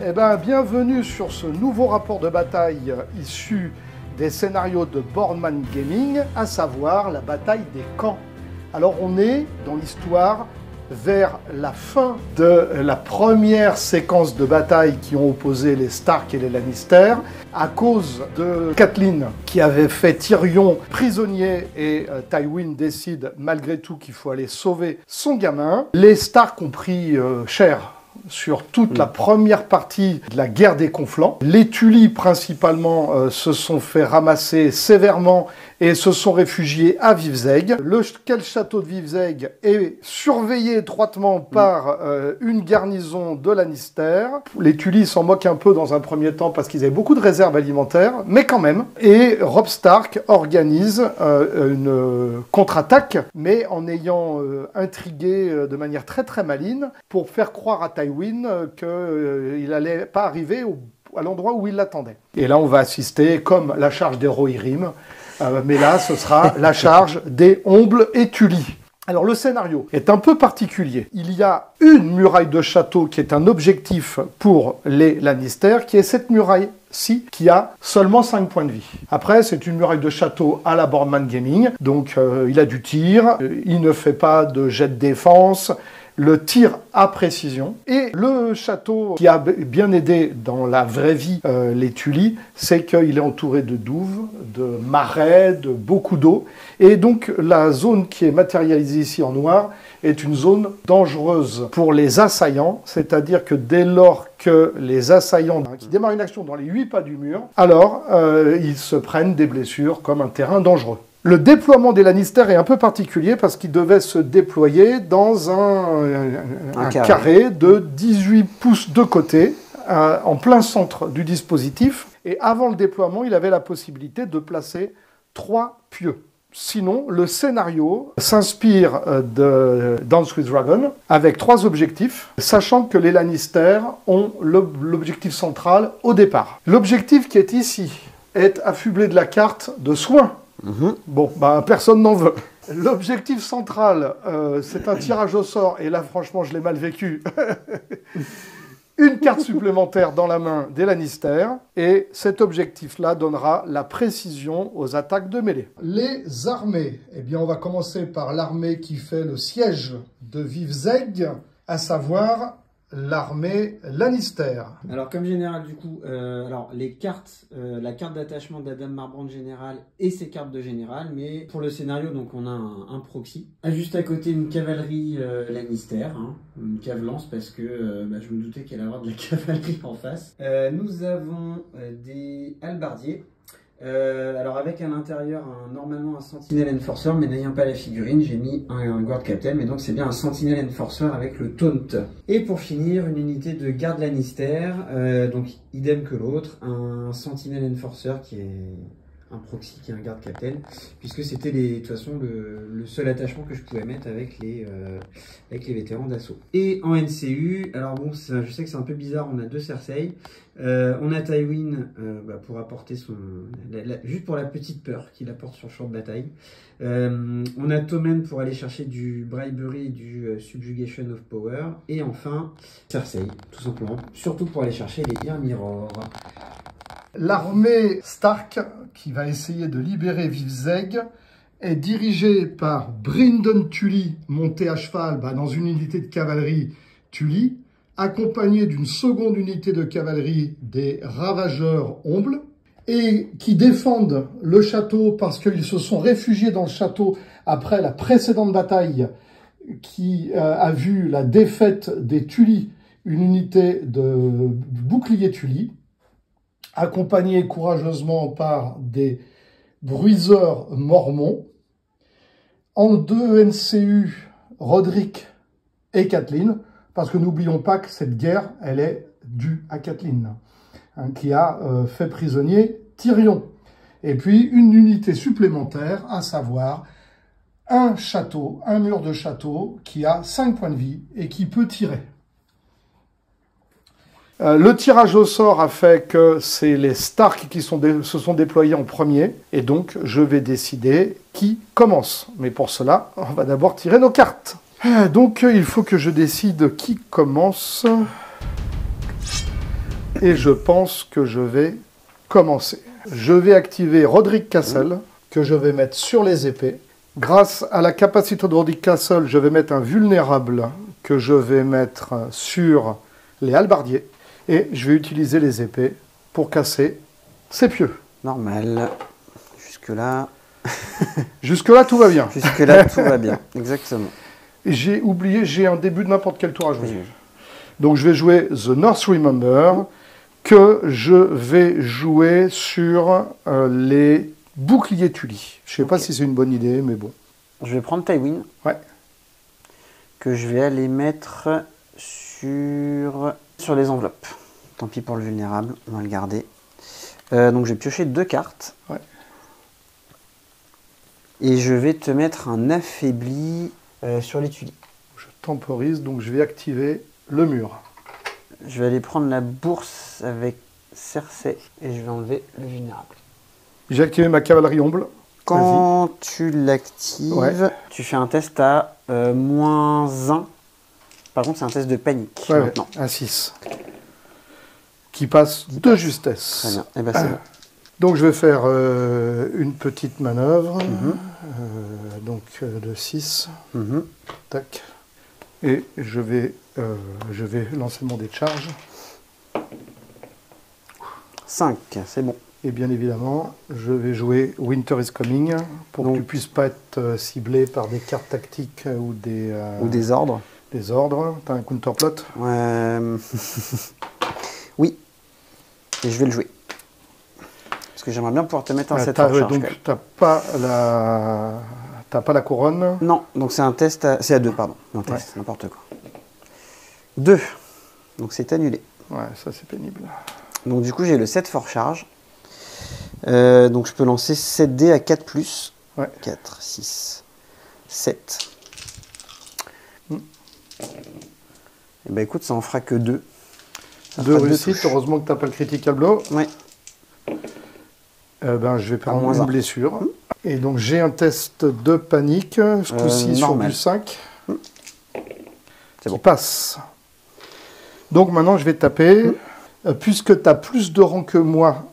Eh bien, bienvenue sur ce nouveau rapport de bataille issu des scénarios de Boardman Gaming, à savoir la bataille des camps. Alors on est dans l'histoire vers la fin de la première séquence de bataille qui ont opposé les Stark et les Lannister, à cause de Catelyn qui avait fait Tyrion prisonnier et Tywin décide malgré tout qu'il faut aller sauver son gamin. Les Stark ont pris cher sur toute la première partie de la guerre des Conflans. Les Tully, principalement, se sont fait ramasser sévèrement et se sont réfugiés à Vivzeg. Lequel château de Vivzeg est surveillé étroitement par une garnison de Lannister. Les Tully s'en moquent un peu dans un premier temps parce qu'ils avaient beaucoup de réserves alimentaires, mais quand même. Et Robb Stark organise une contre-attaque, mais en ayant intrigué de manière très maligne pour faire croire à Tywin qu'il n'allait pas arriver à l'endroit où il l'attendait. Et là, on va assister, comme la charge des Rohirrim, mais là, ce sera la charge des Ombles et Tully. Alors, le scénario est un peu particulier. Il y a une muraille de château qui est un objectif pour les Lannister, qui est cette muraille-ci, qui a seulement 5 points de vie. Après, c'est une muraille de château à la Boardman Gaming, donc il a du tir, il ne fait pas de jet de défense, le tir à précision. Et le château qui a bien aidé dans la vraie vie les Tully, c'est qu'il est entouré de douves, de marais, de beaucoup d'eau. Et donc la zone qui est matérialisée ici en noir est une zone dangereuse pour les assaillants, c'est-à-dire que dès lors que les assaillants qui démarrent une action dans les 8 pas du mur, alors ils se prennent des blessures comme un terrain dangereux. Le déploiement des Lannister est un peu particulier parce qu'ils devaient se déployer dans un carré de 18 pouces de côté, en plein centre du dispositif. Et avant le déploiement, il avait la possibilité de placer 3 pieux. Sinon, le scénario s'inspire de Dance with Dragon avec 3 objectifs, sachant que les Lannister ont l'objectif central au départ. L'objectif qui est ici est affublé de la carte de soins. Bon, bah, personne n'en veut. L'objectif central, c'est un tirage au sort, et là, franchement, je l'ai mal vécu. Une carte supplémentaire dans la main des Lannister, et cet objectif-là donnera la précision aux attaques de mêlée. Les armées, eh bien, on va commencer par l'armée qui fait le siège de Vivzeg, à savoir l'armée Lannister. Alors comme général du coup, alors les cartes, la carte d'attachement d'Adam Marbrand général et ses cartes de général, mais pour le scénario donc on a un proxy. Juste à côté une cavalerie Lannister, une cave-lance parce que je me doutais qu'elle allait avoir de la cavalerie en face. Nous avons des halbardiers. Alors avec à l'intérieur normalement un Sentinel Enforcer, mais n'ayant pas la figurine, j'ai mis un Guard Captain, mais donc c'est bien un Sentinel Enforcer avec le Taunt. Et pour finir, une unité de garde Lannister, donc idem que l'autre, un Sentinel Enforcer qui est un proxy qui est un Guard Captain, puisque c'était de toute façon le seul attachement que je pouvais mettre avec les vétérans d'assaut. Et en NCU, alors bon, je sais que c'est un peu bizarre, on a 2 Cersei, on a Tywin pour apporter juste pour la petite peur qu'il apporte sur le champ de bataille. On a Tommen pour aller chercher du Bribery et du Subjugation of Power. Et enfin, Cersei, tout simplement, surtout pour aller chercher les Ear Mirror. L'armée Stark, qui va essayer de libérer Vivzeg, est dirigée par Brynden Tully, monté à cheval dans une unité de cavalerie Tully, accompagné d'une seconde unité de cavalerie des Ravageurs Ombles, et qui défendent le château parce qu'ils se sont réfugiés dans le château après la précédente bataille qui a vu la défaite des Tully, une unité de bouclier Tully, accompagné courageusement par des bruiseurs mormons. En 2 NCU, Roderick et Catelyn, parce que n'oublions pas que cette guerre, elle est due à Catelyn, qui a fait prisonnier Tyrion. Et puis une unité supplémentaire, à savoir un château, un mur de château, qui a 5 points de vie et qui peut tirer. Le tirage au sort a fait que c'est les Stark qui se sont déployés en premier, et donc je vais décider qui commence. Mais pour cela, on va d'abord tirer nos cartes. Donc il faut que je décide qui commence. Et je pense que je vais commencer. Je vais activer Roderick Castle, que je vais mettre sur les épées. Grâce à la capacité de Roderick Castle, je vais mettre un vulnérable que je vais mettre sur les hallebardiers. Et je vais utiliser les épées pour casser ces pieux. Normal. Jusque-là... Jusque-là, tout va bien. Jusque-là, tout va bien. Exactement. J'ai oublié, j'ai un début de n'importe quel tour à jouer. Oui. Donc je vais jouer The North Remember, que je vais jouer sur les boucliers Tully. Je ne sais pas si c'est une bonne idée, mais bon. Je vais prendre Tywin. Ouais. Que je vais aller mettre sur les enveloppes. Tant pis pour le vulnérable, on va le garder. Donc je vais piocher 2 cartes. Ouais. Et je vais te mettre un affaibli sur les Tully. Je temporise, donc je vais activer le mur. Je vais aller prendre la bourse avec Cersei et je vais enlever le vulnérable. J'ai activé ma cavalerie omble. Quand tu l'actives, Ouais. tu fais un test à -1. Par contre, c'est un test de panique. Ouais, maintenant. un 6. Qui passe de justesse. Très bien. Et ben, c'est bon. Donc je vais faire une petite manœuvre. Donc de 6. Tac. Et je vais lancer mon dé de charge. 5, c'est bon. Et bien évidemment, je vais jouer Winter is Coming pour Donc, que tu puisses pas être ciblé par des cartes tactiques ou des ordres. des ordres. Tu as un counterplot? Oui. Et je vais le jouer. Parce que j'aimerais bien pouvoir te mettre un 7 t'as, en charge. donc tu n'as pas la couronne. Non, donc c'est un test c'est à 2, pardon. Un test, n'importe quoi. 2. Donc c'est annulé. Ouais, ça c'est pénible. Donc du coup, j'ai le 7 fort charge. Donc je peux lancer 7 dés à 4 plus. Ouais. 4, 6, 7. Et ben écoute, ça en fera que 2. 2 réussites, heureusement que tu n'as pas le critical blow. Ouais. Ben, je vais prendre moins une un. blessure. Et donc j'ai un test de panique, ce coup-ci sur normal. du 5. C'est bon. Qui passe. Donc maintenant je vais taper. Puisque tu as plus de rang que moi,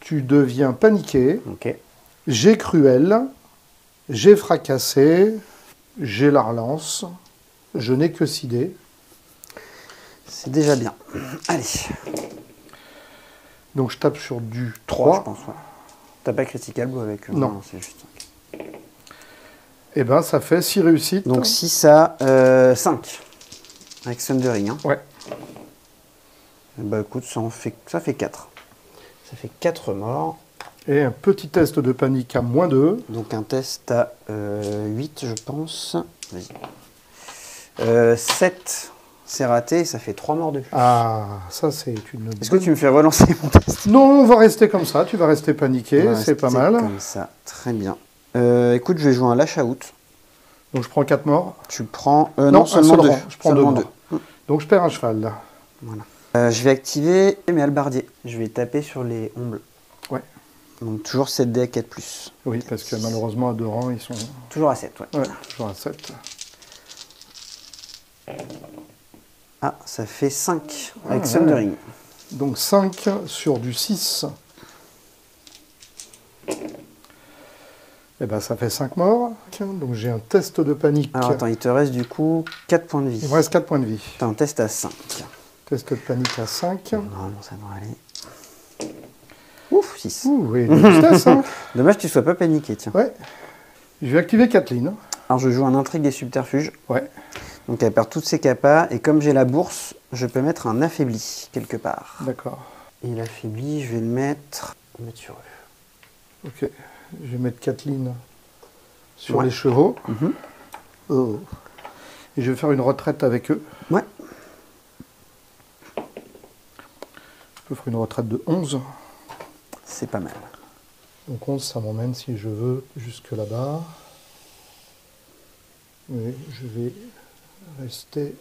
tu deviens paniqué. Ok. J'ai cruel. J'ai fracassé. J'ai la relance. Je n'ai que 6 dés. C'est déjà bien. Allez. Donc je tape sur du 3, 3. je pense. Ouais. T'as pas critical blow avec Non. c'est juste. Et ben ça fait 6 réussites. Donc 6 à 5. Avec Thundering. Hein. Ouais. Bah écoute, ça fait 4. Ça fait 4 morts. Et un petit test de panique à -2. Donc un test à 8, je pense. Vas-y. 7, c'est raté, ça fait 3 morts de plus. Ah, ça c'est une... Est-ce que tu me fais relancer mon test? Non, on va rester comme ça. Tu vas rester paniqué. C'est pas mal. Comme ça, très bien. Écoute, je vais jouer un lash out. Donc je prends 4 morts. Tu prends... non, seulement un seul 2. rang. Je prends 2 morts. Donc je perds un cheval là. Voilà. Je vais activer mes hallebardiers. Je vais taper sur les ombles. Ouais. Donc toujours 7 dés à 4 plus. Oui, parce que malheureusement à 2 rangs, ils sont... Toujours à 7, ouais. Ouais, toujours à 7. Ah, ça fait 5 avec ouais. Thundering. Donc 5 sur du 6. Et ben ça fait 5 morts. Donc j'ai un test de panique. Alors attends, il te reste du coup 4 points de vie. Il me reste 4 points de vie. T'as un test à 5. Test de panique à 5. Normalement, ça devrait aller. Ouf, 6. Ouh, oui, de justesse, hein. Dommage que tu sois pas paniqué, tiens. Ouais. Je vais activer Kathleen. Alors, je joue un intrigue et subterfuge. Ouais. Donc, elle perd toutes ses capas. Et comme j'ai la bourse, je peux mettre un affaibli quelque part. D'accord. Et l'affaibli, je vais le mettre sur eux. Ok. Je vais mettre Kathleen sur les chevaux. Oh. Et je vais faire une retraite avec eux. Ouais. Je peux faire une retraite de 11. C'est pas mal. Donc 11, ça m'emmène, si je veux, jusque là-bas. Mais je vais rester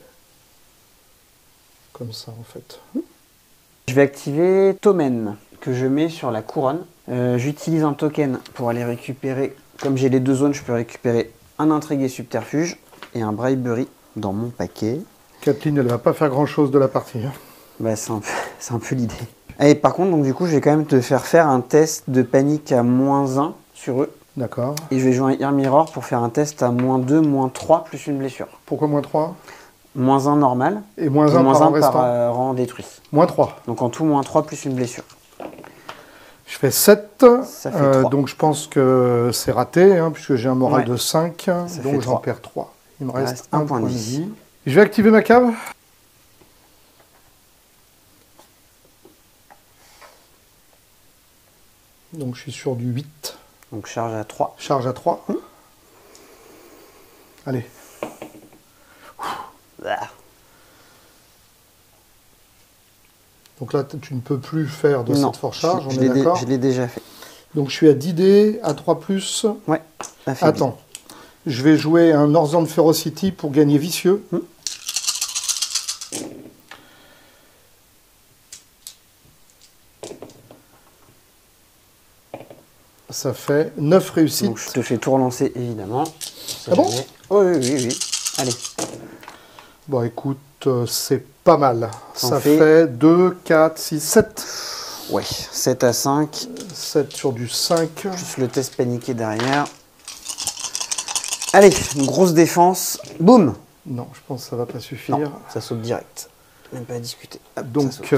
comme ça, en fait. Je vais activer Tommen, que je mets sur la couronne. J'utilise un token pour aller récupérer. Comme j'ai les 2 zones, je peux récupérer un intrigue et subterfuge et un bribery dans mon paquet. Kathleen, elle ne va pas faire grand-chose de la partie. Hein. Bah, C'est un peu l'idée. Et par contre, donc du coup, je vais quand même te faire un test de panique à -1 sur eux. D'accord. Et je vais jouer un Ear Mirror pour faire un test à -2, -3 plus une blessure. Pourquoi -3? -1 normal. Et -1 par rang restant. Rang détruit. -3. Donc en tout, -3 plus une blessure. Je fais 7. Ça fait 3. Donc je pense que c'est raté, hein, puisque j'ai un moral Ouais. de 5. Donc j'en perds 3. Il me reste un point de vie. Je vais activer ma cave. Donc je suis sur du 8. Donc charge à 3. Charge à 3. Allez. Ah. Donc là, tu ne peux plus faire de cette force charge, on est d'accord? Je l'ai déjà fait. Donc je suis à 10 dés, à 3+. Ouais. Attends. Je vais jouer un Northern Ferocity pour gagner vicieux. Ça fait 9 réussites. Donc je te fais tout relancer, évidemment. Ah bon? Oh, oui. Allez. Bon, écoute, c'est pas mal. Ça fait fait 2, 4, 6, 7. Ouais, 7 à 5. 7 sur du 5. Juste le test paniqué derrière. Allez, une grosse défense. Boum! Non, je pense que ça va pas suffire. Non, ça saute direct. Même pas à discuter. Hop, donc, tu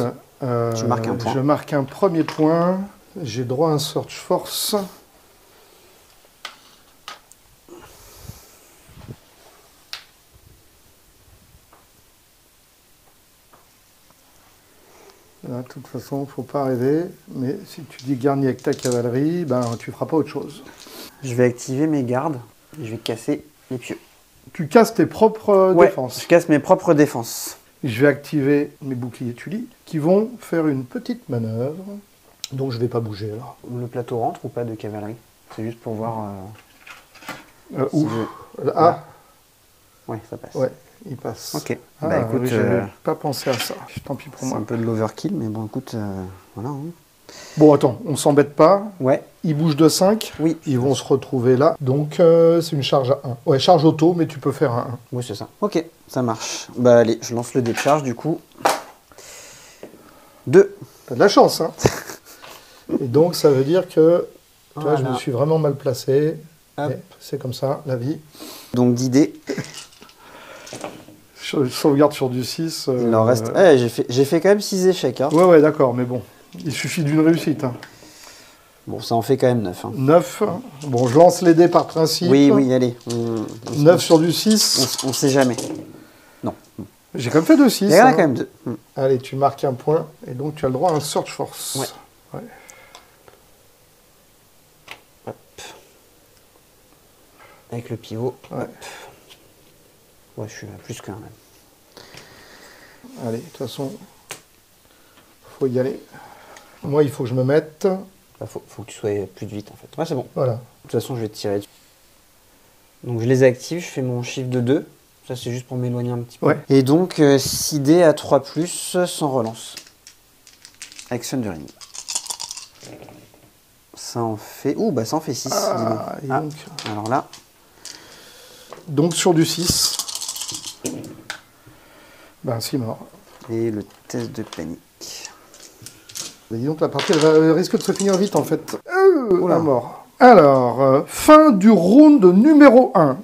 marques un point. Je marque un premier point. J'ai droit à un Search Force. Là, de toute façon, il ne faut pas rêver. Mais si tu dis garni avec ta cavalerie, ben, tu ne feras pas autre chose. Je vais activer mes gardes. Et je vais casser les pieux. Tu casses tes propres défenses. Je casse mes propres défenses. Je vais activer mes boucliers Tully qui vont faire une petite manœuvre. Donc je ne vais pas bouger là. Le plateau rentre ou pas de cavalerie? C'est juste pour voir... où je... Ah ouais, ça passe. Ouais, il passe. Ok. Ah, bah écoute, oui, j'avais pas pensé à ça. Tant pis pour c'est moi. un peu de l'overkill, mais bon, écoute, voilà. Hein. Bon, attends, on s'embête pas. Ouais. Ils bougent de 5. Oui. Ils vont se retrouver là. Donc c'est une charge à 1. Ouais, charge auto, mais tu peux faire un 1. Oui, c'est ça. Ok, ça marche. Bah allez, je lance le dé de charge du coup. 2. T'as de la chance, hein. Et donc ça veut dire que toi, je me suis vraiment mal placé. C'est comme ça, la vie. Donc 10 dés. Je sauvegarde sur du 6. Il en reste. J'ai fait quand même 6 échecs. Hein. Ouais, d'accord, mais bon. Il suffit d'une réussite. Hein. Bon, ça en fait quand même 9. Hein. 9. Bon, je lance les dés par principe. Oui, allez. 9 sur du 6. On sait jamais. Non. J'ai quand même fait 2 6. Il y en a quand même 2. Allez, tu marques un point. Et donc, tu as le droit à un Search Force. Ouais. Hop. Avec le pivot. Ouais. Ouais, je suis à plus qu'un même. Allez, de toute façon, faut y aller. Moi, il faut que je me mette. Bah, faut que tu sois plus vite en fait. Ouais, c'est bon. Voilà. De toute façon, je vais te tirer dessus. Donc je les active, je fais mon chiffre de 2. Ça, c'est juste pour m'éloigner un petit peu. Ouais. Et donc, 6 dés à 3+, sans relance. Avec Sundering. Ça en fait... Ouh, bah ça en fait 6. Donc... Alors là... Donc sur du 6. Ben, 6 morts. Et le test de panique. Mais dis donc, la partie risque de se finir vite, en fait. La mort. Alors, fin du round numéro 1.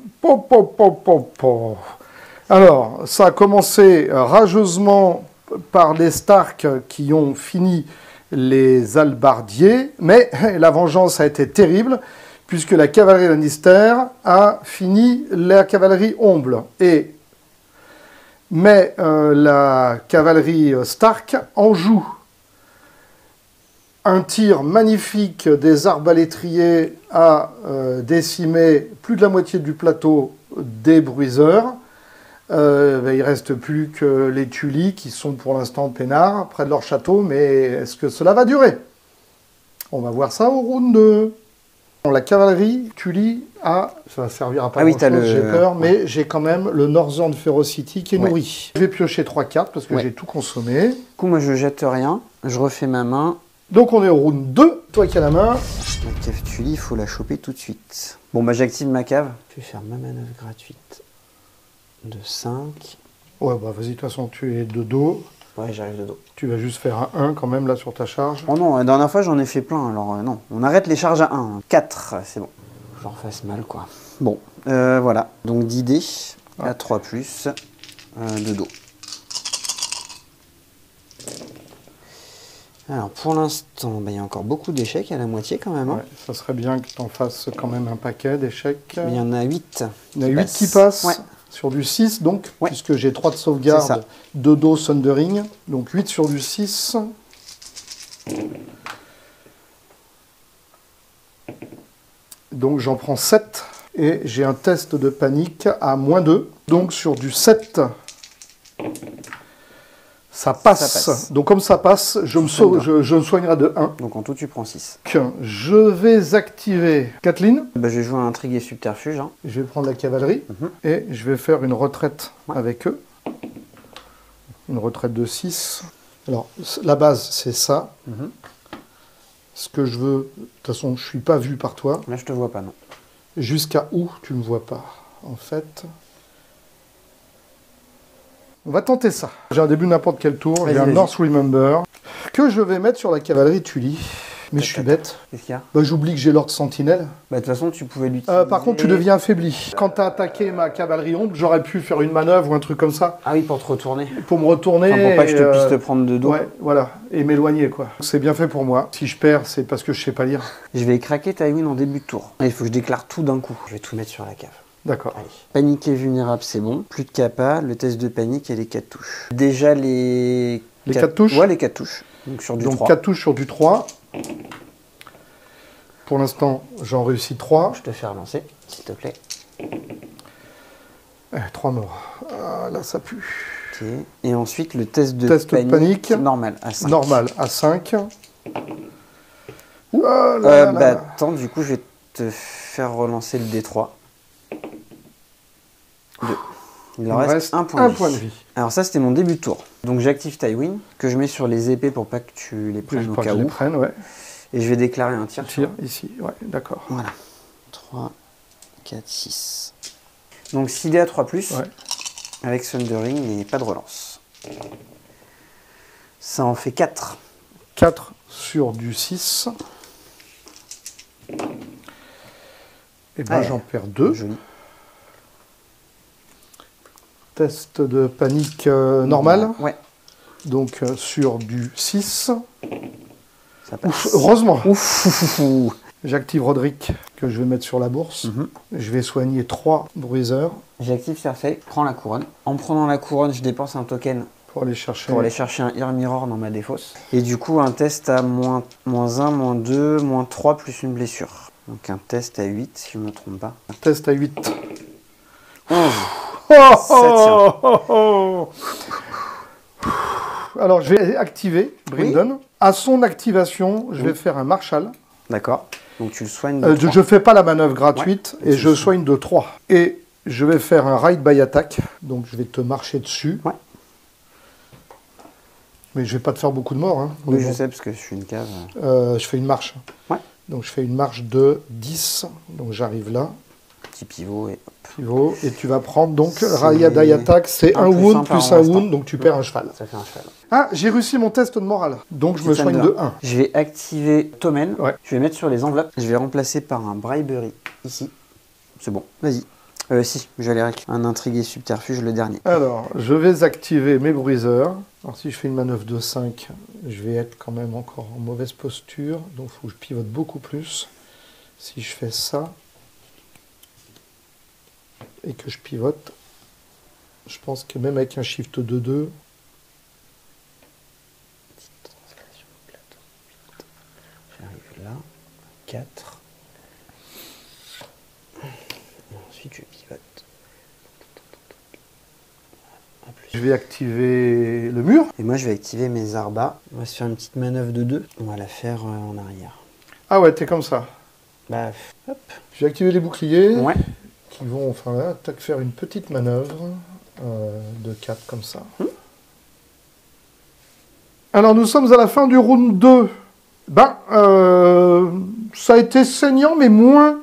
Alors, ça a commencé rageusement par les Stark qui ont fini les halbardiers, mais la vengeance a été terrible, puisque la cavalerie Lannister a fini la cavalerie Omble. Mais la cavalerie Stark en joue. Un tir magnifique des arbalétriers a décimé plus de la moitié du plateau des bruiseurs. Il ne reste plus que les Tully qui sont pour l'instant peinards près de leur château, mais est-ce que cela va durer? On va voir ça au round 2. La cavalerie Tully a... Ça va servir à pas grand-chose, j'ai peur, mais j'ai quand même le Northern Ferocity qui est nourri. Je vais piocher 3 cartes parce que j'ai tout consommé. Du coup, moi, je jette rien. Je refais ma main. Donc on est au round 2, toi qui as la main. La cave Tully, il faut la choper tout de suite. Bon, bah j'active ma cave. Je vais faire ma manœuvre gratuite de 5. Ouais, bah vas-y, de toute façon, tu es de dos. Ouais, j'arrive de dos. Tu vas juste faire un 1 quand même là sur ta charge. Oh non, la dernière fois j'en ai fait plein, alors non. On arrête les charges à 1. 4, c'est bon. J'en fasse mal quoi. Bon, voilà. Donc 10 dés à 3 plus de dos. Alors pour l'instant, il y a encore beaucoup d'échecs à la moitié quand même. Hein. Ouais, ça serait bien que tu en fasses quand même un paquet d'échecs. Il y en a 8. Il y en a 8 qui passent. Ouais. Sur du 6 donc, ouais. puisque j'ai 3 de sauvegarde, 2 dos Sundering, donc 8 sur du 6. Donc j'en prends 7 et j'ai un test de panique à -2. Donc sur du 7, ça passe. Donc comme ça passe, je me soignerai de 1. Donc en tout tu prends 6. Je vais activer Kathleen. Je vais jouer un intrigue et subterfuge. Hein. Je vais prendre la cavalerie et je vais faire une retraite avec eux. Une retraite de 6. Alors la base c'est ça. Ce que je veux, de toute façon je suis pas vu par toi. Là je te vois pas non. Jusqu'à où tu me vois pas en fait. On va tenter ça. J'ai un début de n'importe quel tour. J'ai un North Remember que je vais mettre sur la cavalerie Tully. Mais je suis bête. Qu'est-ce qu'il y a? J'oublie que j'ai Lord Sentinelle. De toute façon, tu pouvais l'utiliser. Par contre, tu deviens affaibli. Quand tu as attaqué ma cavalerie ombre, j'aurais pu faire une manœuvre ou un truc comme ça. Ah oui, pour te retourner. Pour me retourner. Enfin, pour pas que je puisse te prendre de dos. Ouais, voilà. Et m'éloigner, quoi. C'est bien fait pour moi. Si je perds, c'est parce que je sais pas lire. Je vais craquer Tywin en début de tour. Il faut que je déclare tout d'un coup. Je vais tout mettre sur la cave. D'accord. Paniquer vulnérable, c'est bon. Plus de capa, le test de panique et les 4 touches. Déjà les 4 touches. Ouais, les 4 touches. Donc sur du 3. Donc 4 touches sur du 3. Pour l'instant, j'en réussis 3. Je te fais relancer, s'il te plaît. 3 morts. Ah, là, ça pue. Ok. Et ensuite, le test de panique normal à 5. Normal à 5. Oh là là. Attends, du coup, je vais te faire relancer le D3. 2. Il en reste un point de vie. Alors ça, c'était mon début de tour. Donc j'active Tywin, que je mets sur les épées pour pas que tu les prennes au cas où. Et je vais déclarer un tir. Ici, ouais, d'accord. Voilà. 3, 4, 6. Donc 6 dés à 3+, avec Sundering, mais pas de relance. Ça en fait 4. 4 sur du 6. Et ben j'en perds 2. Joli. Test de panique normal. Ouais. Donc sur du 6. Ça passe. Ouf, heureusement. Ouf. J'active Roderick, que je vais mettre sur la bourse. Je vais soigner 3 bruiseurs. J'active Cersei, prends la couronne. En prenant la couronne, je dépense un token pour aller chercher un Ear Mirror dans ma défausse. Et du coup, un test à -1, -2, -3 plus une blessure. Donc un test à 8, si je ne me trompe pas. Un test à 8. 11. Alors, je vais activer Brynden. À son activation, je vais faire un Marshall. D'accord. Donc tu le soignes de 3. Je ne fais pas la manœuvre gratuite et je soigne de 3. Et je vais faire un Ride by Attack. Donc je vais te marcher dessus. Ouais. Mais je ne vais pas te faire beaucoup de morts. Hein. Oui, je sais, parce que je suis une cave. Je fais une marche. Ouais. Donc je fais une marche de 10. Donc j'arrive là. Petit pivot et hop. Pivot. Et tu vas prendre donc Ride by Attack. C'est un wound plus un wound. Donc tu perds un cheval. Ça fait un cheval. Ah, j'ai réussi mon test de morale. Donc je me soigne de 1. Je vais activer Tommen. Ouais. Je vais mettre sur les enveloppes. Je vais remplacer par un Bribery ici. C'est bon. Vas-y. Si, j'allais récupérer un intrigué subterfuge, le dernier. Alors, je vais activer mes bruiseurs. Alors, si je fais une manœuvre de 5, je vais être quand même encore en mauvaise posture. Donc, il faut que je pivote beaucoup plus. Si je fais ça et que je pivote, je pense que même avec un shift de 2, j'arrive là, 4. Et ensuite, je pivote. Je vais activer le mur. Et moi, je vais activer mes arbas. On va se faire une petite manœuvre de 2. On va la faire en arrière. Ah ouais, t'es comme ça. Bah, hop. Je vais activer les boucliers. Ouais. Qui vont, enfin là, faire une petite manœuvre de 4 comme ça. Alors, nous sommes à la fin du round 2. Ben, ça a été saignant, mais moins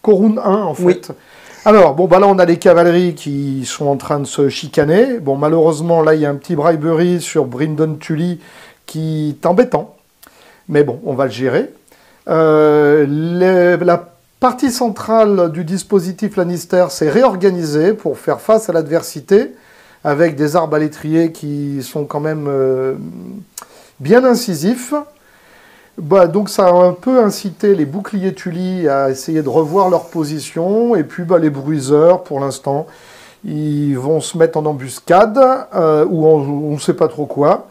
qu'au round 1, en fait. Oui. Alors, bon, bah là, on a les cavaleries qui sont en train de se chicaner. Bon, malheureusement, là, il y a un petit bribery sur Bryndon Tully qui est embêtant. Mais bon, on va le gérer. La partie centrale du dispositif Lannister s'est réorganisée pour faire face à l'adversité, avec des arbalétriers qui sont quand même bien incisifs. Bah, donc ça a un peu incité les boucliers Tully à essayer de revoir leur position, et puis bah, les bruiseurs, pour l'instant, ils vont se mettre en embuscade, ou on ne sait pas trop quoi.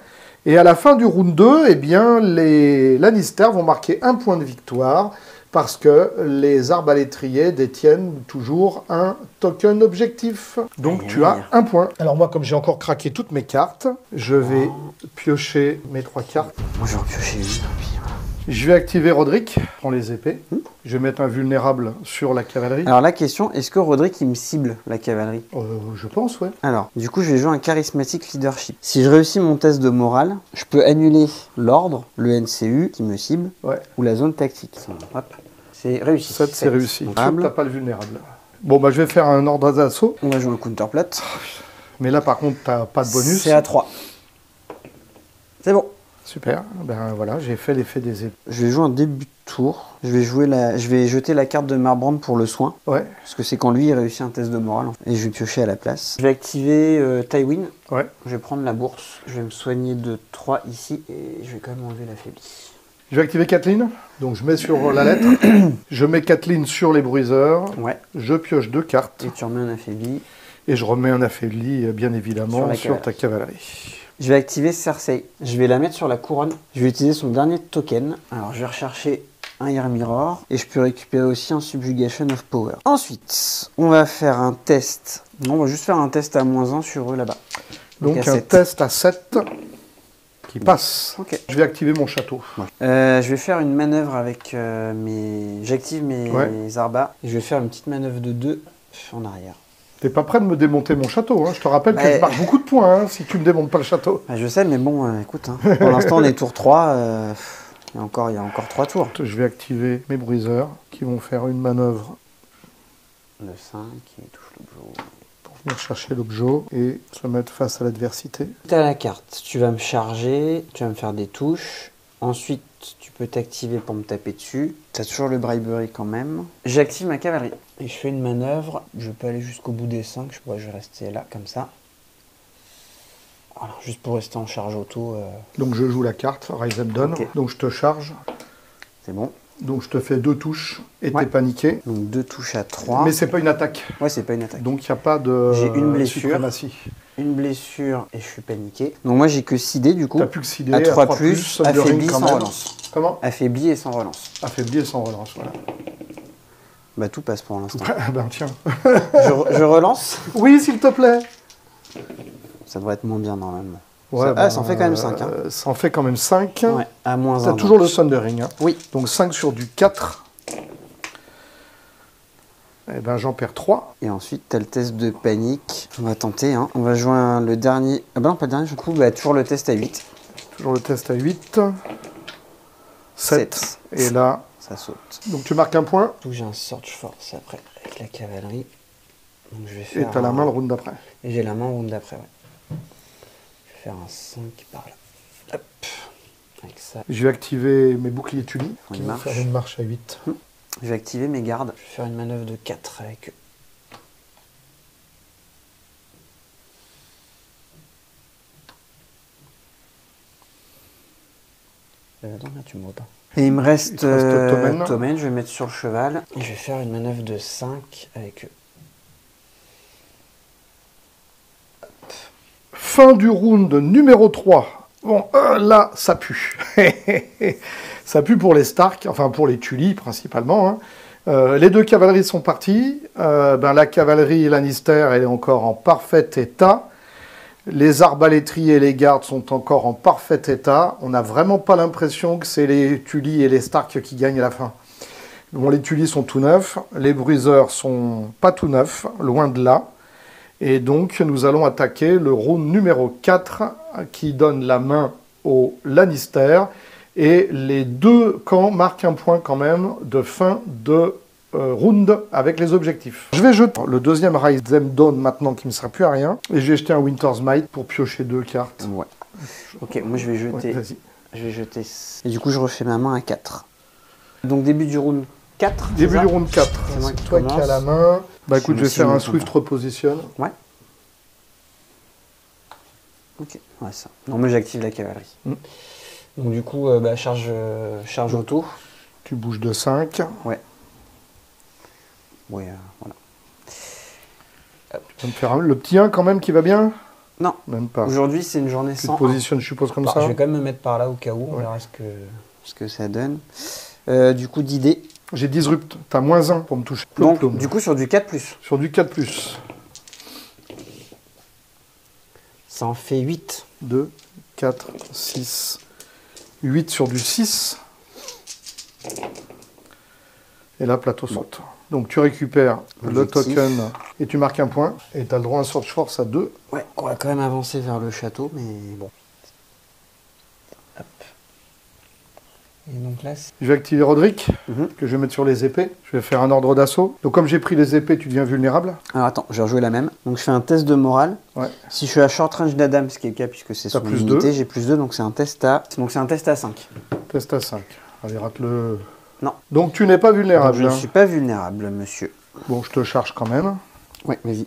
Et à la fin du round 2, eh bien, les Lannister vont marquer un point de victoire, parce que les arbalétriers détiennent toujours un token objectif. Donc tu as un point. Alors moi, comme j'ai encore craqué toutes mes cartes, je vais piocher mes 3 cartes. Moi, j'en piocher une. Je vais activer Roderick, prends les épées. Je vais mettre un vulnérable sur la cavalerie. Alors la question, est-ce que Roderick il me cible la cavalerie? Je pense, ouais. Alors, du coup, je vais jouer un charismatique leadership. Si je réussis mon test de morale, je peux annuler l'ordre, le NCU qui me cible, ou la zone tactique. Hop, c'est réussi. 7, c'est réussi. T'as pas le vulnérable. Bon, bah je vais faire un ordre d'assaut. On va jouer un counterplate. Mais là, par contre, t'as pas de bonus. C'est à 3. C'est bon. Super, ben voilà, j'ai fait l'effet des épées. Je vais jouer en début de tour. Je vais jeter la carte de Marbrand pour le soin. Ouais. Parce que c'est quand lui il réussit un test de morale. Et je vais piocher à la place. Je vais activer Tywin. Ouais. Je vais prendre la bourse. Je vais me soigner de 3 ici. Et je vais quand même enlever l'affaibli. Je vais activer Kathleen. Donc je mets sur la lettre. Je mets Kathleen sur les bruiseurs. Ouais. Je pioche 2 cartes. Et tu remets un affaibli. Et je remets un affaibli, bien évidemment, sur ta cavalerie. Je vais activer Cersei. Je vais la mettre sur la couronne. Je vais utiliser son dernier token. Alors, je vais rechercher un Air Mirror. Et je peux récupérer aussi un Subjugation of Power. Ensuite, on va faire un test. Non, on va juste faire un test à -1 sur eux là-bas. Donc un test à 7 qui passe. Okay. Je vais activer mon château. Je vais faire une manœuvre avec mes... J'active mes arbas. Et je vais faire une petite manœuvre de 2 en arrière. T'es pas prêt de me démonter mon château, hein. Je te rappelle que je marque beaucoup de points hein, si tu me démontes pas le château. Je sais, mais bon, écoute, hein, pour l'instant on est tour 3, il y a encore 3 tours. Je vais activer mes bruiseurs qui vont faire une manœuvre. Le 5 qui touche l'objet. Pour venir chercher l'objet et se mettre face à l'adversité. Tu as la carte, tu vas me charger, tu vas me faire des touches. Ensuite, tu peux t'activer pour me taper dessus. Tu as toujours le bribery quand même. J'active ma cavalerie. Et je fais une manœuvre. Je peux aller jusqu'au bout des 5. Je vais rester là, comme ça. Voilà, juste pour rester en charge auto. Donc je joue la carte, Rise and Dawn. Okay. Donc je te charge. C'est bon. Donc je te fais 2 touches et t'es paniqué. Donc 2 touches à 3. Mais c'est pas une attaque. Ouais, c'est pas une attaque. Donc il n'y a pas de j'ai une blessure. Suprématie. Une blessure et je suis paniqué. Donc moi j'ai que 6 dés du coup. T'as plus que 6 dés. À 3 plus, affaibli sans relance. Comment? Affaibli et sans relance. Affaibli et sans relance, voilà. Bah tout passe pour l'instant. Ben tiens. je relance? Oui, s'il te plaît. Ça devrait être moins bien normalement. Ouais, ça en fait quand même 5. Hein. Ça en fait quand même 5. Ouais, à -1. T'as toujours le Thundering. Hein. Oui. Donc 5 sur du 4. Eh ben j'en perds 3. Et ensuite, tu as le test de panique. On va tenter. Hein. On va jouer le dernier. Ah bah non, pas le dernier, du coup, toujours le test à 8. Toujours le test à 8. 7. Et là, ça saute. Donc tu marques un point. Donc j'ai un Search Force après, avec la cavalerie. Donc je vais faire. Et tu as la main le round d'après. Et j'ai la main le round d'après, ouais. Je vais faire un 5 par là. Hop. Avec ça. Je vais activer mes boucliers Tully. Qui vont faire une marche à 8. Je vais activer mes gardes. Je vais faire une manœuvre de 4 avec eux. Attends, là, tu me vois pas. Et il me reste Tommen, je vais mettre sur le cheval. Et je vais faire une manœuvre de 5 avec eux. Hop. Fin du round numéro 3. Bon, là, ça pue. Ça pue pour les Stark, enfin pour les Tully principalement. Hein. Les 2 cavaleries sont parties. La cavalerie Lannister, elle est encore en parfait état. Les arbalétriers et les gardes sont encore en parfait état. On n'a vraiment pas l'impression que c'est les Tully et les Stark qui gagnent à la fin. Bon, les Tully sont tout neufs. Les bruiseurs sont pas tout neufs, loin de là. Et donc, nous allons attaquer le round numéro 4 qui donne la main aux Lannister. Et les 2 camps marquent un point quand même de fin de round avec les objectifs. Je vais jeter le deuxième Rise Them Dawn maintenant qui ne me sert plus à rien. Et je vais jeter un Winter's Might pour piocher 2 cartes. Ouais. Ok, moi je vais jeter. Ouais, vas-y. Je vais jeter. Et du coup, je refais ma main à 4. Donc, début du round 4. Début du round 4. moi C'est qui toi qui commence. as la main. Bah écoute, je vais Si faire je un me trompe Swift pas. Reposition. Ouais. Ok, ouais, ça. Non, mais j'active la cavalerie. Donc, du coup, charge auto. Tu bouges de 5. Ouais. Ouais, voilà. Tu vas me faire le petit 1 quand même qui va bien? Non. Même pas. Aujourd'hui, c'est une journée Tu te sans. positionnes, je suppose, comme Bah, ça. je vais quand même me mettre par là au cas où. On Ouais. verra ce que ça donne. Du coup, d'idée. J'ai Disrupt. T'as -1 pour me toucher. Donc, Plom. du coup, sur du 4+. Sur du 4+. Ça en fait 8. 2, 4, 6, 8 sur du 6. Et là, plateau saute. Donc tu récupères le Objectif. token et tu marques un point. Et tu as le droit à un Search Force à 2. Ouais, on va quand même avancer vers le château, mais bon. Hop. Et donc là, c'est... Je vais activer Roderick, Mhm. que je vais mettre sur les épées. Je vais faire un ordre d'assaut. Donc comme j'ai pris les épées, tu deviens vulnérable. Alors attends, je vais rejouer la même. Donc je fais un test de morale. Ouais. Si je suis à short range d'Adam, ce qui est le cas puisque c'est T'as son plus unité, 2. j'ai plus 2, donc c'est un test à... Donc c'est un test à 5. Test à 5. Allez, rate-le. Non. Donc tu n'es pas Donc, vulnérable. je ne hein. suis pas vulnérable, monsieur. Bon, je te charge quand même. Ouais, vas-y.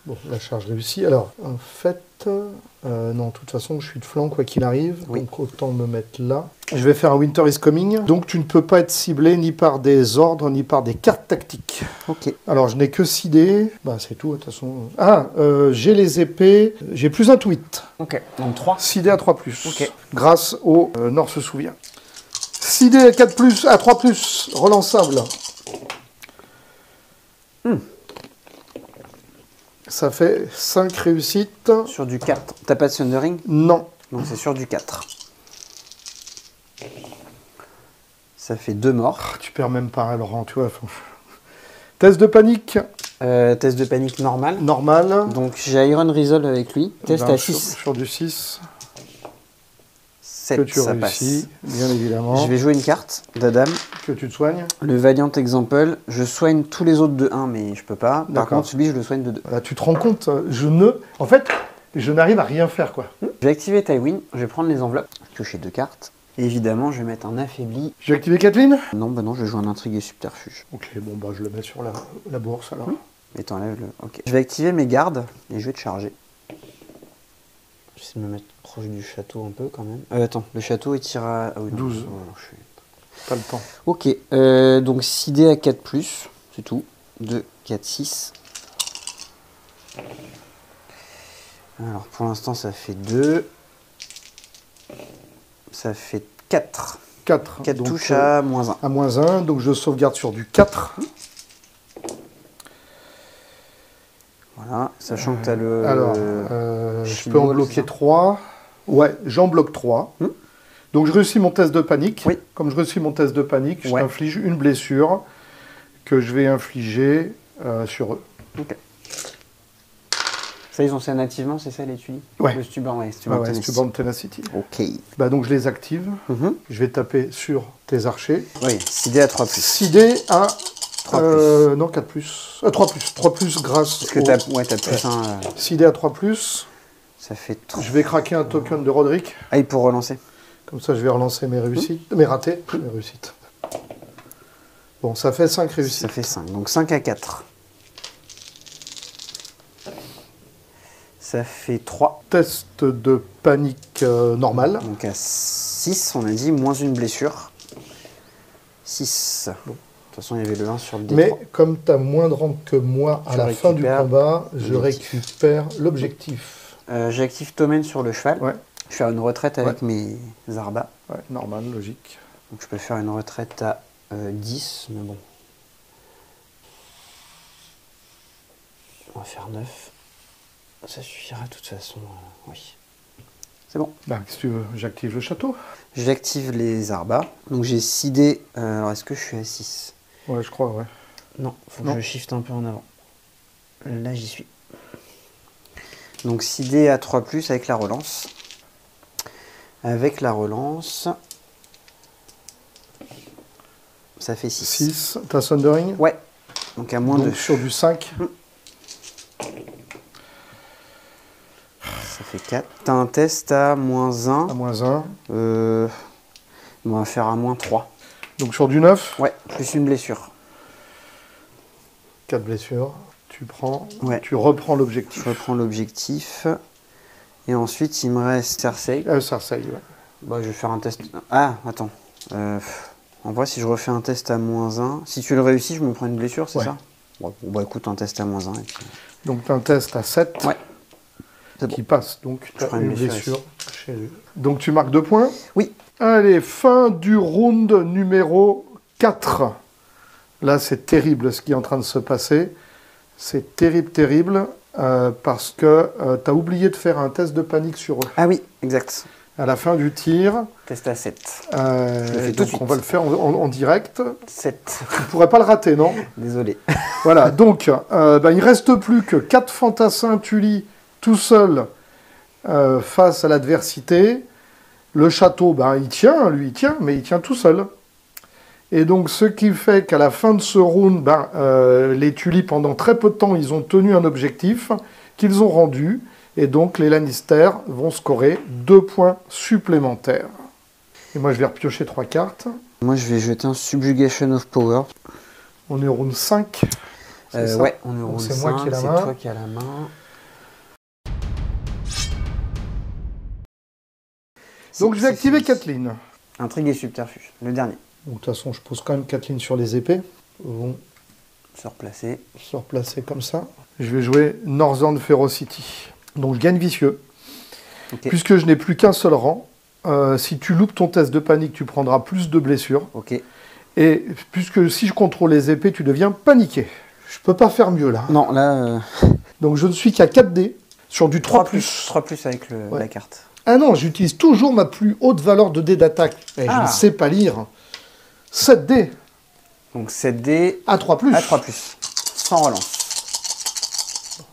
Bon, la charge réussie. Alors, en fait, non, de toute façon, je suis de flanc quoi qu'il arrive. Oui. Donc, autant me mettre là. Je vais faire un Winter is Coming. Donc, tu ne peux pas être ciblé ni par des ordres, ni par des cartes tactiques. Ok. Alors, je n'ai que 6 dés. Bah, c'est tout, de toute façon. Ah, j'ai les épées. J'ai plus un tweet. Ok. Donc 3. 6 dés à 3+. Ok. Grâce au Nord se souvient. 6 dés à 4+, à 3+, relançable. Ça fait 5 réussites. Sur du 4. T'as pas de Sundering? Non. Donc c'est sur du 4. Ça fait 2 morts. Tu perds même pas, Laurent, tu vois. Test de panique, Test de panique normal. normal. Donc j'ai Iron Resolve avec lui. Test Ben, à sur- 6. Sur du 6, 7, que tu ça réussis, passe. bien évidemment. Je vais jouer une carte d'Adam. Que tu te soignes. Le Valiant Example. Je soigne tous les autres de 1, mais je peux pas. Par D'accord. contre, celui, je le soigne de 2. Là, tu te rends compte, en fait, je n'arrive à rien faire, quoi. Je vais activer Tywin. Je vais prendre les enveloppes. Je vais piocher 2 cartes. Et évidemment, je vais mettre un affaibli. J'ai activé Kathleen. Non, bah non, je vais jouer un intrigue et subterfuge. Ok, bon, bah, je le mets sur la bourse, alors. Et t'enlèves le... Ok. Je vais activer mes gardes et je vais te charger. J'essaie de me mettre proche du château un peu quand même. Attends, le château il tire à... Ah oui, non, 12. non, non, je suis... Pas le temps. Ok, donc 6 dés à 4+, c'est tout. 2, 4, 6. Alors pour l'instant ça fait 2. Ça fait 4. 4. 4 donc, touches à -1. à -1, donc je sauvegarde sur du 4. Voilà, sachant que tu as le... Alors, je Shield peux en Wall, bloquer c'est ça 3. Ouais, j'en bloque 3. Donc je réussis mon test de panique. Oui. Comme je réussis mon test de panique, je Ouais. t'inflige une blessure que je vais infliger sur eux. Ok. Ça, ils ont ça nativement, c'est ça les tuiles? Ouais. Le Stuborn, ouais, Ah Stuborn ouais, Tennis. Stuborn Tenacity. Ok. Bah donc je les active. Mhm. Je vais taper sur tes archers. Oui, 6 dés à 3+. 6 dés à 3+. non, 4+. 3+. 3+, grâce Parce que au... t'as plus un... 6 dés à 3+. ça fait 3. Je vais craquer un token de Roderick. Ah, il pour relancer. Comme ça, je vais relancer mes réussites. Mes ratés. Mes réussites. Bon, ça fait 5 réussites. Ça fait 5. Donc 5 à 4. Ça fait 3. Test de panique normal. Donc à 6, on a dit, moins une blessure. 6. Bon. De toute façon, il y avait le 1 sur le D3. Mais comme tu as moins de rang que moi à Je la fin du récupère combat, je l'objectif. récupère l'objectif. J'active Tommen sur le cheval. Ouais. Je vais faire une retraite avec mes arbas. Ouais, normal, logique. Donc je peux faire une retraite à 10, mais bon. On va faire 9. Ça suffira de toute façon, oui. C'est bon. Bah, qu'est-ce que tu veux? J'active le château. J'active les arbas. Donc j'ai 6 dés. Alors est-ce que je suis à 6? Ouais, je crois, ouais. Non, faut Non. que je shift un peu en avant. Là j'y suis. Donc 6 dés à 3+, avec la relance. Avec la relance. Ça fait 6. 6. T'as Sundering? Ouais. Donc à moins 2. Donc sur du 5. Ça fait 4. T'as un test à moins 1. À moins 1. On va faire à moins 3. Donc sur du 9. Ouais, plus une blessure. 4 blessures. Tu prends. Ouais. Tu reprends l'objectif. Je reprends l'objectif. Et ensuite, il me reste Cersei. Cersei, ouais. Bah, je vais faire un test. Ah, attends. En vrai, si je refais un test à moins 1, si tu le réussis, je me prends une blessure, c'est ça? Bon, bah écoute, un test à moins 1. Et puis... Donc tu as un test à 7. Ouais. Qui passe. Donc tu as une blessure. Chez... Donc tu marques 2 points? Oui. Allez, fin du round numéro 4. Là, c'est terrible ce qui est en train de se passer. C'est terrible, terrible, parce que tu as oublié de faire un test de panique sur eux. Ah oui, exact. À la fin du tir. Test à 7. Donc on va le faire en direct. 7. Tu ne pourrais pas le rater, non? Désolé. Voilà, donc il ne reste plus que 4 fantassins Tully tout seul face à l'adversité. Le château, il tient, lui, il tient, mais il tient tout seul. Et donc, ce qui fait qu'à la fin de ce round, les Tully, pendant très peu de temps, ils ont tenu un objectif qu'ils ont rendu. Et donc, les Lannister vont scorer 2 points supplémentaires. Et moi, je vais repiocher 3 cartes. Moi, je vais jeter un Subjugation of Power. On est au round 5. Ouais, on est au round 5. C'est moi qui ai la main. C'est toi qui as la main. Donc, je vais activer Catelyn. Intrigue et subterfuge, le dernier. Donc, de toute façon, je pose quand même Catelyn sur les épées. Vont se replacer. Se replacer comme ça. Je vais jouer Northern Ferocity. Donc, je gagne vicieux. Okay. Puisque je n'ai plus qu'un seul rang, si tu loupes ton test de panique, tu prendras plus de blessures. Ok. Et puisque si je contrôle les épées, tu deviens paniqué. Je peux pas faire mieux, là. Non, là... Donc, je ne suis qu'à 4 dés sur du 3+. 3+ avec la carte. Ah non, j'utilise toujours ma plus haute valeur de dés d'attaque. Et je ne sais pas lire. 7 dés. Donc 7 dés à 3+. À 3+. Sans relance.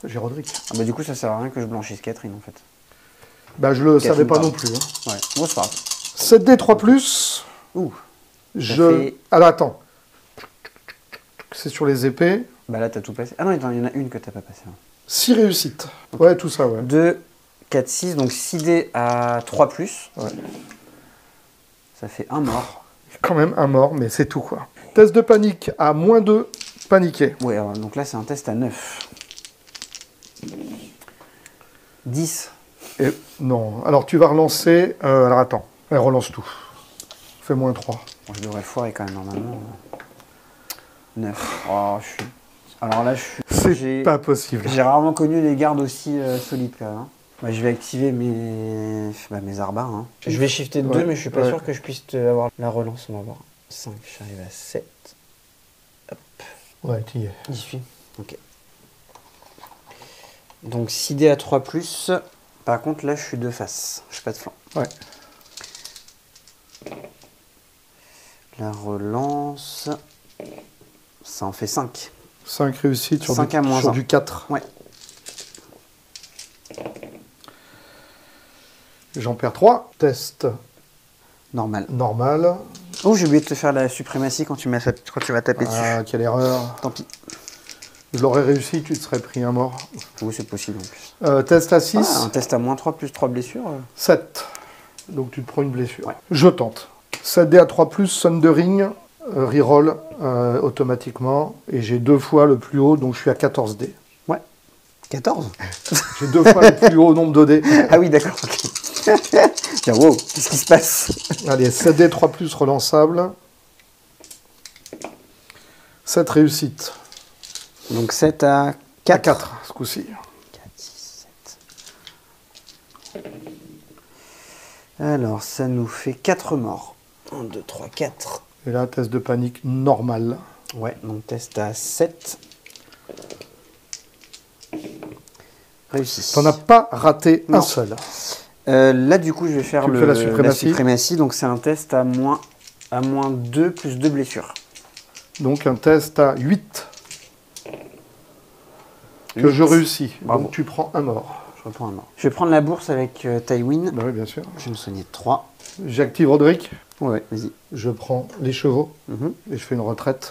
J'ai Roderick. Ah bah du coup, ça sert à rien que je blanchisse Catherine, en fait. Bah je le savais pas non plus. Hein. Ouais, bon, c'est pas grave. 7 dés 3+. Ouh. Fait... Alors attends. C'est sur les épées. Bah là, t'as tout passé. Ah non, il y en a une que t'as pas passé. 6 réussites. Okay. Ouais, tout ça, ouais. 2, 4, 6, donc 6 dés à 3+. Ouais. Ça fait un mort. Quand même un mort, mais c'est tout, quoi. Test de panique à -2, paniqué. Ouais, alors, donc là, c'est un test à 9. 10. Et non. Alors, tu vas relancer... alors, attends. Relance tout. Fais -3. Bon, je devrais foirer quand même, normalement. 9. Oh, je suis... Alors là, je suis... C'est pas possible. J'ai rarement connu des gardes aussi solides, quand même. Hein. Bah, je vais activer mes arbards. Hein. Je vais shifter de 2, mais je suis pas sûr que je puisse avoir la relance. On va voir. 5, j'arrive à 7. Hop. Ouais, tu y es. J'y suis. Ok. Donc 6 dés à 3+. Par contre, là, je suis de face. Je suis pas de flanc. Ouais. La relance... Ça en fait 5. 5 réussites sur, 5 sur du 4. Ouais. J'en perds 3. Test. Normal. Normal. Oh, j'ai oublié de te faire la suprématie quand tu vas taper dessus. Ah, quelle erreur. Tant pis. Je l'aurais réussi, tu te serais pris un mort. Oui, c'est possible en plus. Test à 6. Ah, un test à -3 plus 3 blessures. 7. Donc tu te prends une blessure. Ouais. Je tente. 7 dés à 3+, Sundering, reroll automatiquement. Et j'ai 2 fois le plus haut, donc je suis à 14 dés. Ouais. 14. J'ai 2 fois le plus haut nombre de dés. Ah oui, d'accord, ok. Wow, qu'est-ce qui se passe? Allez, 7 dés 3+, relançable. 7 réussites. Donc 7 à 4. À 4, ce coup-ci. 4, 6, 7. Alors, ça nous fait 4 morts. 1, 2, 3, 4. Et là, test de panique normal. Ouais, donc test à 7. Réussi. T'en as pas raté un seul. Là, du coup, je vais faire la suprématie. Donc, c'est un test à -2 plus 2 blessures. Donc, un test à 8. Que 8. Je réussis. Bravo. Donc, tu prends un mort. Je reprends un mort. Je vais prendre la bourse avec Tywin. Bah oui, bien sûr. Je vais me soigner de 3. J'active Roderick. Ouais, vas-y. Je prends les chevaux et je fais une retraite.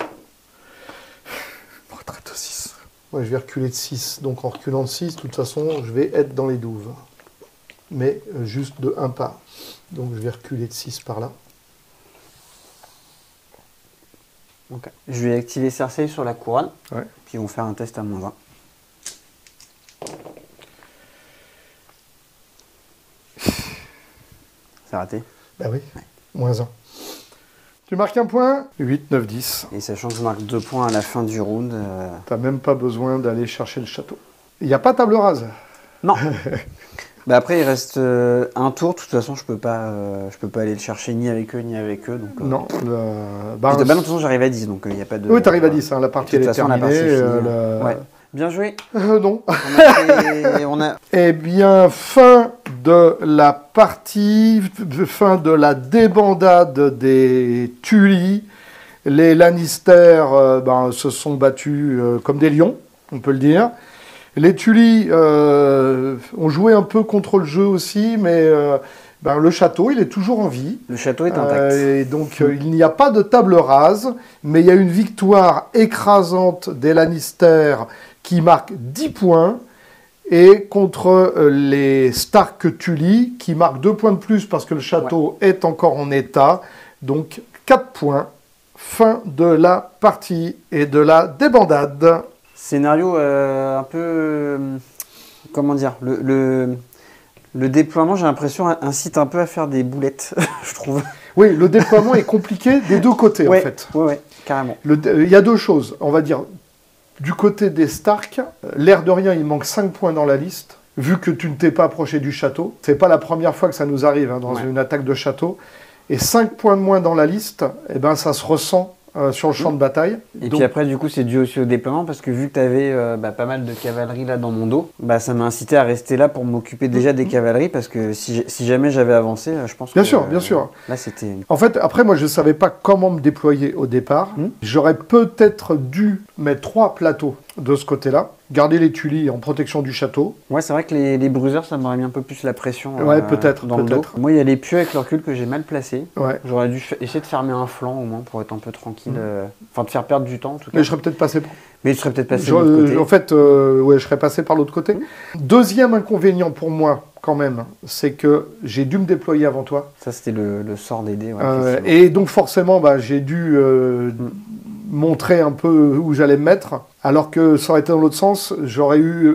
Retraite de 6. Ouais, je vais reculer de 6. Donc en reculant de 6, de toute façon, je vais être dans les douves. Mais juste de 1 pas. Donc je vais reculer de 6 par là. Okay. Je vais activer Cersei sur la couronne. Ouais. Puis on va faire un test à -20. C'est raté. Bah oui, ouais. -1. Tu marques un point, 8, 9, 10. Et sachant que je marque 2 points à la fin du round. T'as même pas besoin d'aller chercher le château. Il n'y a pas table rase. Non. Bah après, il reste un tour. De toute façon, je peux pas aller le chercher ni avec eux ni avec eux. Donc, non. Bah, de toute façon, j'arrive à 10, donc il n'y a pas de... Oui, t'arrives à 10, hein, la partie elle est terminée. La partie est finie, ouais. Bien joué. Non. On a... Eh bien, fin de la partie, fin de la débandade des Tully. Les Lannister se sont battus comme des lions, on peut le dire. Les Tully ont joué un peu contre le jeu aussi, mais le château, il est toujours en vie. Le château est intact. Et donc, il n'y a pas de table rase, mais il y a une victoire écrasante des Lannister qui marque 10 points, et contre les Stark Tully, qui marquent 2 points de plus parce que le château est encore en état. Donc, 4 points. Fin de la partie et de la débandade. Scénario un peu... comment dire, le déploiement, j'ai l'impression, incite un peu à faire des boulettes, je trouve. Oui, le déploiement est compliqué des deux côtés, en fait. Oui, carrément. Il y a deux choses. On va dire, du côté des Stark, l'air de rien, il manque 5 points dans la liste, vu que tu ne t'es pas approché du château. C'est pas la première fois que ça nous arrive dans une attaque de château. Et 5 points de moins dans la liste, eh ben, ça se ressent sur le champ de bataille. Et puis après, du coup, c'est dû aussi au déploiement, parce que vu que tu avais pas mal de cavalerie là dans mon dos, ça m'a incité à rester là pour m'occuper déjà des cavaleries, parce que si jamais j'avais avancé, je pense bien que... sûr, bien sûr. Là, c'était... En fait, après, moi, je ne savais pas comment me déployer au départ. J'aurais peut-être dû mettre 3 plateaux de ce côté-là, garder les Tully en protection du château. Ouais, c'est vrai que les bruiseurs, ça m'aurait mis un peu plus la pression peut-être, dans le dos. Moi, il y a les pieux avec le recul que j'ai mal placés. Ouais. J'aurais dû essayer de fermer un flanc au moins pour être un peu tranquille. Enfin, de faire perdre du temps en tout cas. Mais je serais peut-être passé par... Mais je serais peut-être passé de l'autre côté. En fait, je serais passé par l'autre côté. Deuxième inconvénient pour moi, quand même, c'est que j'ai dû me déployer avant toi. Ça, c'était le sort des dés. Et donc, forcément, j'ai dû montrer un peu où j'allais me mettre. Alors que ça aurait été dans l'autre sens, j'aurais eu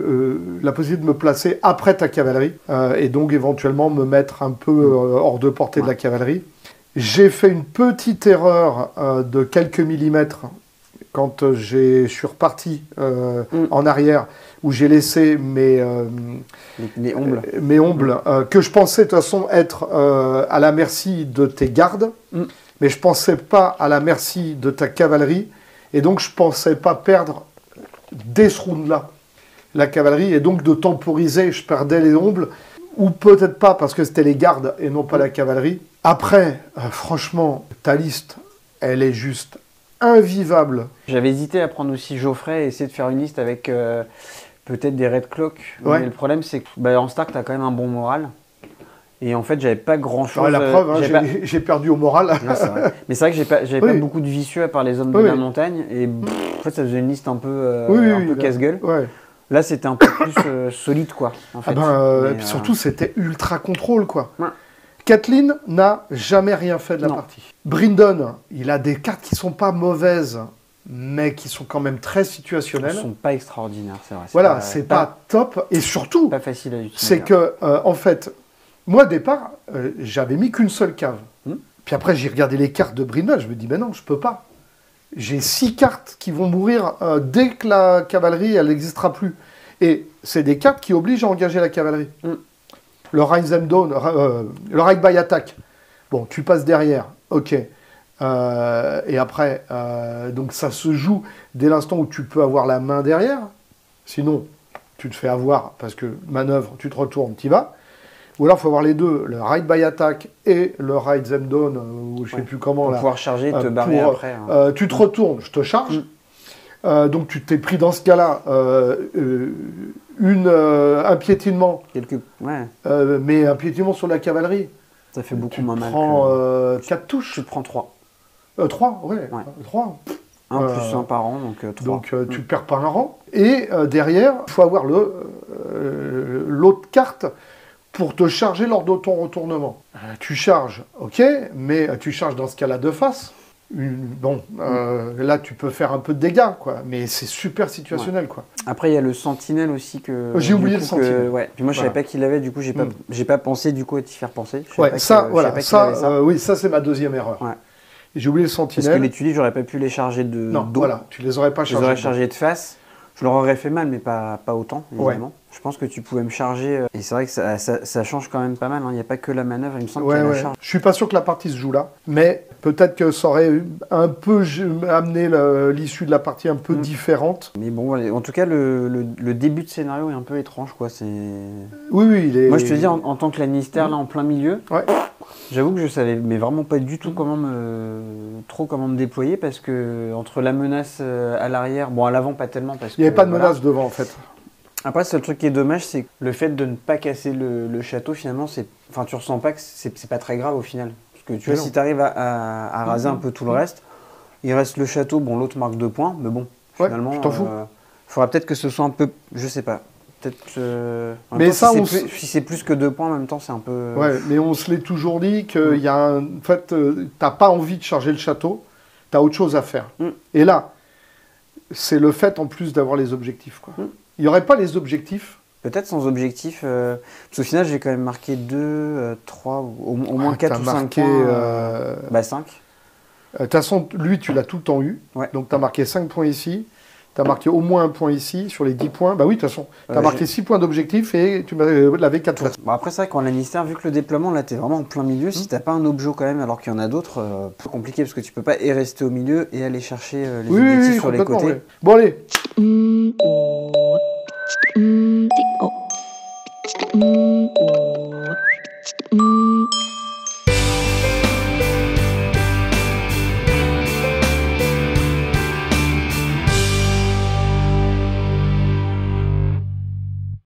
la possibilité de me placer après ta cavalerie. Et donc, éventuellement, me mettre un peu hors de portée de la cavalerie. J'ai fait une petite erreur de quelques millimètres quand je suis reparti en arrière, où j'ai laissé mes ombles que je pensais de toute façon être à la merci de tes gardes, mais je pensais pas à la merci de ta cavalerie, et donc je pensais pas perdre dès ce round-là la cavalerie, et donc de temporiser, je perdais les ombles, ou peut-être pas parce que c'était les gardes et non pas la cavalerie. Après, franchement, ta liste, elle est juste invivable. J'avais hésité à prendre aussi Geoffrey et essayer de faire une liste avec peut-être des Red Cloak. Mais le problème, c'est que en Stark, tu as quand même un bon moral. Et en fait, j'avais pas grand-chose. La preuve, j'ai perdu au moral. Non, c'est vrai. Mais c'est vrai que j'avais pas beaucoup de vicieux à part les hommes de la montagne. Et en fait, ça faisait une liste un peu, casse-gueule. Ouais. Là, c'était un peu plus solide, quoi. En fait. Et puis surtout, c'était ultra contrôle, quoi. Ouais. Kathleen n'a jamais rien fait de la partie. Brindon, il a des cartes qui sont pas mauvaises, mais qui sont quand même très situationnelles. Ils sont pas extraordinaires, c'est vrai. Voilà, c'est pas top. Et surtout, pas facile à utiliser. C'est que, en fait, moi, au départ, j'avais mis qu'une seule cave. Puis après, j'ai regardé les cartes de Brindon, je me dis, mais non, je peux pas. J'ai 6 cartes qui vont mourir dès que la cavalerie, elle n'existera plus. Et c'est des cartes qui obligent à engager la cavalerie. Le Ride by Attack. Bon, tu passes derrière, ok. Et après, donc ça se joue dès l'instant où tu peux avoir la main derrière. Sinon, tu te fais avoir parce que manœuvre, tu te retournes, tu y vas. Ou alors, il faut avoir les deux, le Ride by Attack et le Ride them down, ou je ne sais plus comment. Pour pouvoir charger et te barrer après. Tu te retournes, je te charge. Donc, tu t'es pris dans ce cas-là un piétinement. Mais un piétinement sur la cavalerie. Ça fait beaucoup Tu moins mal. prends 4 touches. Tu te prends 3. 3, ouais. 3. Un plus un par an, donc 3. Donc tu perds pas un rang. Et derrière, il faut avoir l'autre carte pour te charger lors de ton retournement. Tu charges, ok, mais tu charges dans ce cas-là de face. Là tu peux faire un peu de dégâts, quoi, mais c'est super situationnel, quoi. Après il y a le sentinelle aussi que... J'ai oublié le sentinelle. Ouais. Puis moi je savais pas qu'il avait, du coup j'ai pas pensé du coup à t'y faire penser. Ouais, ça, voilà, ça. Oui, ça c'est ma deuxième erreur. Ouais. J'ai oublié le sentinelle. Parce que les tulipes, j'aurais pas pu les charger de dos. Voilà, tu les aurais pas chargés. Je les aurais chargés de face. Je leur aurais fait mal, mais pas autant, évidemment. Ouais. Je pense que tu pouvais me charger. Et c'est vrai que ça change quand même pas mal. Il n'y a pas que la manœuvre, il me semble qu'il y a la charge. Je suis pas sûr que la partie se joue là, mais peut-être que ça aurait un peu amené l'issue de la partie un peu différente. Mais bon, en tout cas, le début de scénario est un peu étrange, quoi. Oui, il est... Moi, je te dis, en tant que Lannister, là, en plein milieu, j'avoue que je savais mais vraiment pas du tout comment me déployer, parce que entre la menace à l'arrière, bon, à l'avant pas tellement, parce que... Il n'y avait pas de menace devant, en fait. Après, le seul truc qui est dommage, c'est que le fait de ne pas casser le château, finalement, tu ressens pas que c'est pas très grave au final. Parce que tu vois, si tu arrives à raser un peu tout le reste, il reste le château, bon, l'autre marque 2 points, mais bon, finalement, tu t'en fous. Faudra peut-être que ce soit un peu, je sais pas, peut-être... mais ça, si c'est plus que 2 points, en même temps, c'est un peu... Ouais, mais on se l'est toujours dit qu'il y a en fait, t'as pas envie de charger le château, t'as autre chose à faire. Et là, c'est le fait, en plus, d'avoir les objectifs, quoi. Il n'y aurait pas les objectifs. Peut-être sans objectif. Parce qu'au final, j'ai quand même marqué 2, 3, au moins 4 ou 5 points. 5. De toute façon, lui, tu l'as tout le temps eu. Ouais. Donc, tu as marqué 5 points ici. Tu as marqué au moins 1 point ici sur les 10 points. Bah oui, de toute façon, tu as marqué 6 points d'objectif et tu l'avais 4 fois. Bon, après, c'est vrai qu'en Lannister, vu que le déploiement, là, tu es vraiment en plein milieu, si tu n'as pas un objet quand même, alors qu'il y en a d'autres, plus compliqué, parce que tu peux pas rester au milieu et aller chercher les objectifs sur les côtés. Ouais. Bon, allez.